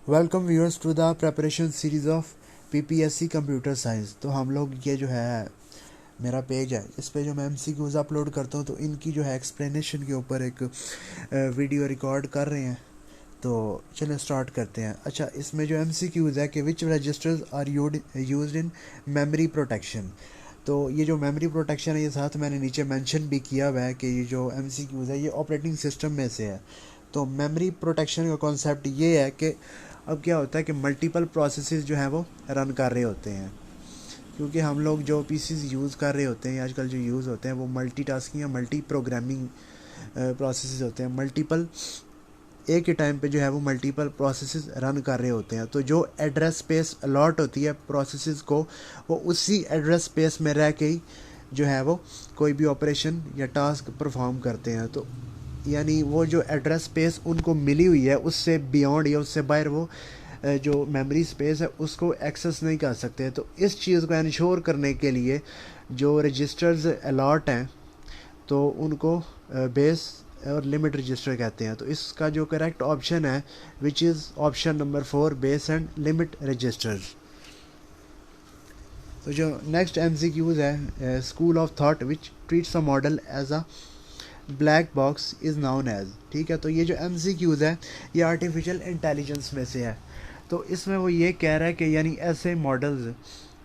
Welcome viewers to the preparation series of PPSC computer science. तो हम लोग ये जो है मेरा पेज है, इस पे जो मैं एमसीक्यूज़ अपलोड करता हूँ तो इनकी जो है एक्सप्लेनेशन के ऊपर एक वीडियो रिकॉर्ड कर रहे हैं। तो चलिए स्टार्ट करते हैं। अच्छा, इसमें जो एमसीक्यूज़ है कि which registers are used in memory protection. तो ये जो मेमोरी प्रोटेक्शन है ये साथ मैंने नीचे मेंशन भी किया हुआ है कि ये जो एमसीक्यूज़ है ये ऑपरेटिंग सिस्टम में से है। तो मेमोरी प्रोटेक्शन का कॉन्सेप्ट ये है कि अब क्या होता है कि मल्टीपल प्रोसेसेस जो हैं वो रन कर रहे होते हैं, क्योंकि हम लोग जो पीसीज यूज़ कर रहे होते हैं आजकल जो यूज़ होते हैं वो मल्टीटास्किंग या मल्टी प्रोग्रामिंग प्रोसेसेस होते हैं। मल्टीपल एक ही टाइम पे जो है वो मल्टीपल प्रोसेसेस रन कर रहे होते हैं। तो जो एड्रेस स्पेस अलॉट होती है प्रोसेसेस को, वो उसी एड्रेस स्पेस में रह के ही जो है वो कोई भी ऑपरेशन या टास्क परफॉर्म करते हैं। तो यानी वो जो एड्रेस स्पेस उनको मिली हुई है उससे बियॉन्ड या उससे बाहर वो जो मेमोरी स्पेस है उसको एक्सेस नहीं कर सकते। तो इस चीज़ को इंश्योर करने के लिए जो रजिस्टर्स अलॉट हैं तो उनको बेस और लिमिट रजिस्टर कहते हैं। तो इसका जो करेक्ट ऑप्शन है which is option number 4, base and limit registers. तो जो नेक्स्ट एमसीक्यूज है, school of thought which treats a model as a black box is known as. ठीक है, तो ये जो एमसीक्यूज है ये आर्टिफिशियल इंटेलिजेंस में से है। तो इसमें वो ये कह रहा है कि यानी ऐसे मॉडल्स,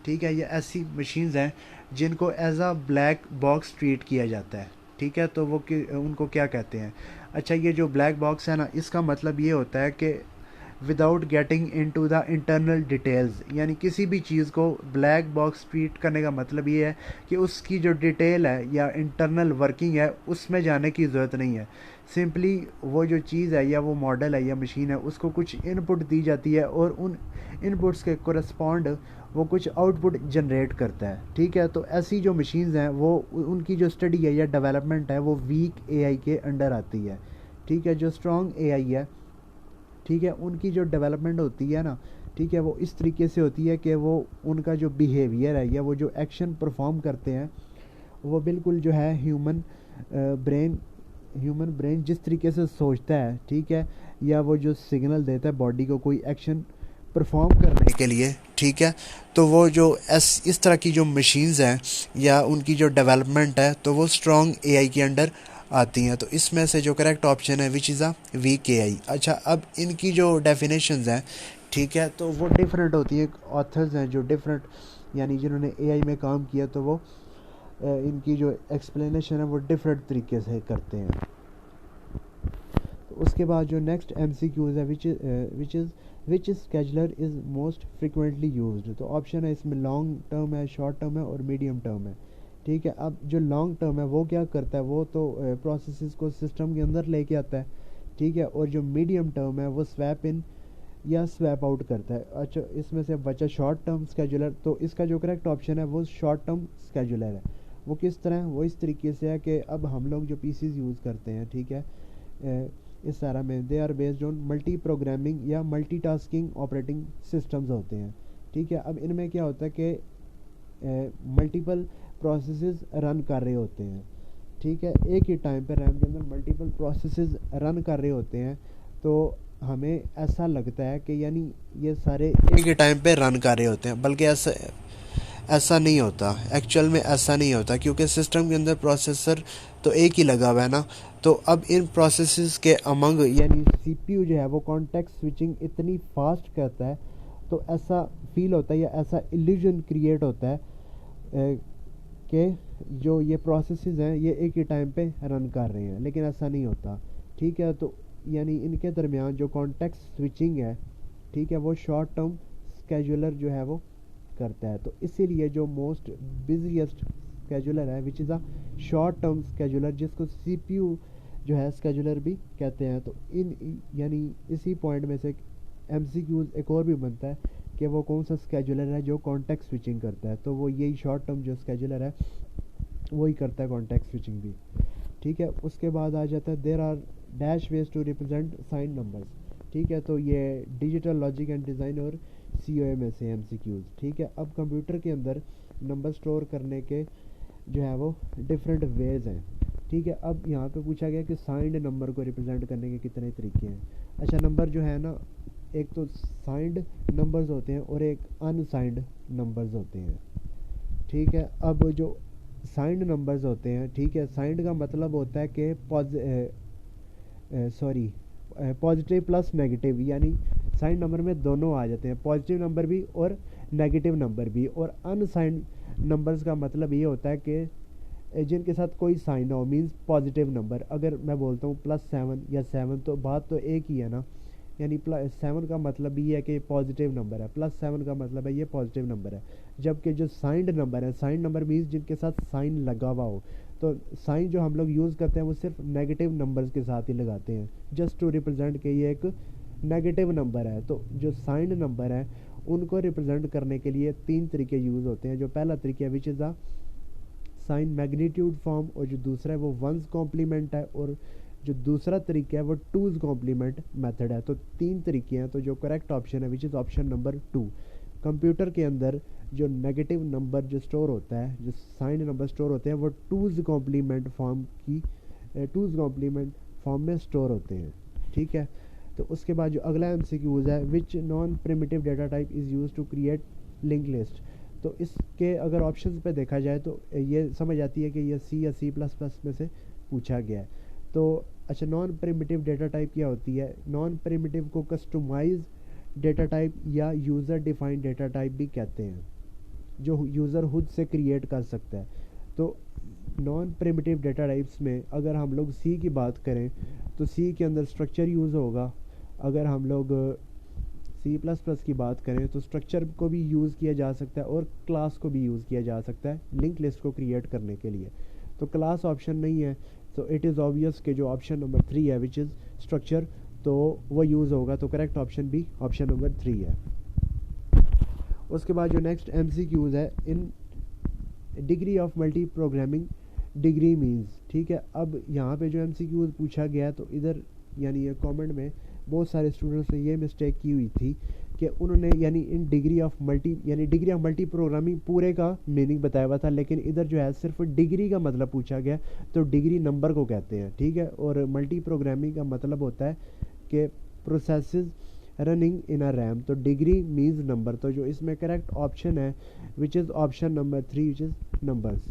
ठीक है, ये ऐसी मशीन्स हैं जिनको as a black box treat किया जाता है। ठीक है, तो वो उनको क्या कहते हैं। अच्छा, ये जो ब्लैक बॉक्स है ना, इसका मतलब ये होता है कि without getting into the internal details, यानी किसी भी चीज़ को ब्लैक बॉक्स ट्रीट करने का मतलब ये है कि उसकी जो डिटेल है या इंटरनल वर्किंग है उसमें जाने की ज़रूरत नहीं है। सिंपली वो जो चीज़ है या वो मॉडल है या मशीन है उसको कुछ इनपुट दी जाती है और उन इनपुट्स के कोरस्पॉन्ड वो कुछ आउटपुट जनरेट करता है। ठीक है, तो ऐसी जो मशीन्स हैं वो उनकी जो स्टडी है या डेवलपमेंट है वो वीक एआई के अंडर आती है। ठीक है, जो स्ट्रॉन्ग एआई है, ठीक है, उनकी जो डेवलपमेंट होती है ना, ठीक है, वो इस तरीके से होती है कि वो उनका जो बिहेवियर है या वो जो एक्शन परफॉर्म करते हैं वो बिल्कुल जो है ह्यूमन ब्रेन जिस तरीके से सोचता है, ठीक है, या वो जो सिग्नल देता है बॉडी को कोई एक्शन परफॉर्म करने के लिए, ठीक है, तो वो जो इस तरह की जो मशीन्स हैं या उनकी जो डेवलपमेंट है तो वो स्ट्रॉन्ग एआई के अंडर आती हैं। तो इसमें से जो करेक्ट ऑप्शन है which is a weak AI. अच्छा, अब इनकी जो डेफिनेशंस हैं, ठीक है, तो वो डिफरेंट होती हैं। ऑथर्स हैं जो डिफरेंट यानी जिन्होंने एआई में काम किया तो वो इनकी जो एक्सप्लेनेशन है वो डिफरेंट तरीके से करते हैं। तो उसके बाद जो नेक्स्ट एमसीक्यूज है which scheduler is most frequently used. तो ऑप्शन है इसमें लॉन्ग टर्म है, शॉर्ट टर्म है और मीडियम टर्म है। ठीक है, अब जो लॉन्ग टर्म है वो क्या करता है, वो तो प्रोसेसेस को सिस्टम के अंदर लेके आता है। ठीक है, और जो मीडियम टर्म है वो स्वैप इन या स्वैप आउट करता है। अच्छा, इसमें से बचा शॉर्ट टर्म स्केजुलर। तो इसका जो करेक्ट ऑप्शन है वो शॉर्ट टर्म स्केजुलर है। वो किस तरह, वो इस तरीके से है कि अब हम लोग जो पीसीज यूज़ करते हैं, ठीक है, इस सारा में they are based on multiprogramming या मल्टीटास्किंग ऑपरेटिंग सिस्टम्स होते हैं। ठीक है, अब इनमें क्या होता है कि मल्टीपल प्रोसेसेस रन कर रहे होते हैं। ठीक है, एक ही टाइम पे रैम के अंदर मल्टीपल प्रोसेसेस रन कर रहे होते हैं। तो हमें ऐसा लगता है कि यानी ये सारे एक ही टाइम पे रन कर रहे होते हैं, बल्कि ऐसा ऐसा नहीं होता। एक्चुअल में ऐसा नहीं होता, क्योंकि सिस्टम के अंदर प्रोसेसर तो एक ही लगा हुआ है ना। तो अब इन प्रोसेसेस के अमंग यानी सीपीयू जो है वो कॉन्टेक्स्ट स्विचिंग इतनी फास्ट करता है, तो ऐसा फील होता है या ऐसा इल्यूजन क्रिएट होता है कि जो ये प्रोसेसेस हैं ये एक ही टाइम पे रन कर रहे हैं, लेकिन ऐसा नहीं होता। ठीक है, तो यानी इनके दरमियान जो कॉन्टेक्स्ट स्विचिंग है, ठीक है, वो शॉर्ट टर्म स्केजुलर जो है वो करता है। तो इसीलिए जो मोस्ट बिजिएस्ट स्केजुलर है which is a short term scheduler, जिसको सीपीयू जो है स्केजुलर भी कहते हैं। तो इन यानी इसी पॉइंट में से एमसीक्यूज एक और भी बनता है कि वो कौन सा स्केजुलर है जो कॉन्टेक्स्ट स्विचिंग करता है। तो वो यही शॉर्ट टर्म जो स्केजुलर है वही करता है कॉन्टेक्स्ट स्विचिंग भी। ठीक है, उसके बाद आ जाता है there are dash ways to represent sign numbers. ठीक है, तो ये डिजिटल लॉजिक एंड डिज़ाइन और सीओए में से एमसीक्यूज। ठीक है, अब कंप्यूटर के अंदर नंबर स्टोर करने के जो है वो डिफरेंट वेज हैं। ठीक है, अब यहाँ पे पूछा गया कि साइंड नंबर को रिप्रेजेंट करने के कितने तरीके हैं। अच्छा, नंबर जो है ना एक तो साइंड नंबर्स होते हैं और एक अनसाइंड नंबर्स होते हैं, ठीक है। अब जो साइंड नंबर्स होते हैं, ठीक है, साइंड का मतलब होता है कि पॉजिटिव प्लस नेगेटिव, यानी साइंड नंबर में दोनों आ जाते हैं, पॉजिटिव नंबर भी और नेगेटिव नंबर भी। और अनसाइंड नंबर्स का मतलब ये होता है कि जिनके साथ कोई साइन ना हो, मींस पॉजिटिव नंबर। अगर मैं बोलता हूँ +7 या 7, तो बात तो एक ही है ना, यानी +7 का मतलब ये है कि पॉजिटिव नंबर है, +7 का मतलब है ये पॉजिटिव नंबर है। जबकि जो साइंड नंबर है, साइंड नंबर मीन्स जिनके साथ साइन लगा हुआ हो, तो साइन जो हम लोग यूज़ करते हैं वो सिर्फ नेगेटिव नंबर्स के साथ ही लगाते हैं, जस्ट टू रिप्रेजेंट कि ये एक नेगेटिव नंबर है। तो जो साइंड नंबर है उनको रिप्रेजेंट करने के लिए 3 तरीके यूज़ होते हैं। जो पहला तरीका है which is the sign magnitude form, और जो दूसरा है वो वंस कॉम्प्लीमेंट है, और जो दूसरा तरीका है वो टूज कॉम्प्लीमेंट मेथड है। तो 3 तरीके हैं। तो जो करेक्ट ऑप्शन है which is option number 2। Computer के अंदर जो नेगेटिव नंबर जो स्टोर होता है, जो साइन नंबर स्टोर होते हैं, वो टूज कॉम्प्लीमेंट फॉर्म में स्टोर होते हैं, ठीक है। तो उसके बाद जो अगला एमसीक्यूज है, which non primitive data type is use to create link list. तो इसके अगर ऑप्शंस पे देखा जाए तो ये समझ आती है कि ये सी या C++ में से पूछा गया है। तो अच्छा, नॉन प्रिमिटिव डेटा टाइप क्या होती है? नॉन प्रिमिटिव को कस्टमाइज डेटा टाइप या यूज़र डिफाइंड डेटा टाइप भी कहते हैं, जो यूज़र खुद से क्रिएट कर सकता है। तो नॉन प्रिमिटिव डेटा टाइप्स में अगर हम लोग सी की बात करें तो सी के अंदर स्ट्रक्चर यूज़ होगा। अगर हम लोग C++ की बात करें तो स्ट्रक्चर को भी यूज़ किया जा सकता है और क्लास को भी यूज़ किया जा सकता है लिंक लिस्ट को क्रिएट करने के लिए। तो क्लास ऑप्शन नहीं है, तो इट इज़ ऑब्वियस कि जो ऑप्शन नंबर 3 है विच इज़ स्ट्रक्चर, तो वो यूज़ होगा। तो करेक्ट ऑप्शन भी ऑप्शन नंबर 3 है। उसके बाद जो नेक्स्ट MCQs है, in degree of multi programming degree means, ठीक है। अब यहाँ पे जो MCQs पूछा गया तो इधर यानी ये कमेंट में बहुत सारे स्टूडेंट्स ने ये मिस्टेक की हुई थी कि उन्होंने यानी in degree of multi programming पूरे का मीनिंग बताया हुआ था, लेकिन इधर जो है सिर्फ डिग्री का मतलब पूछा गया, तो डिग्री नंबर को कहते हैं, ठीक है। और मल्टी प्रोग्रामिंग का मतलब होता है कि processes running in a RAM, तो डिग्री मीन्स नंबर। तो जो इसमें करेक्ट ऑप्शन है which is option number 3 which is numbers.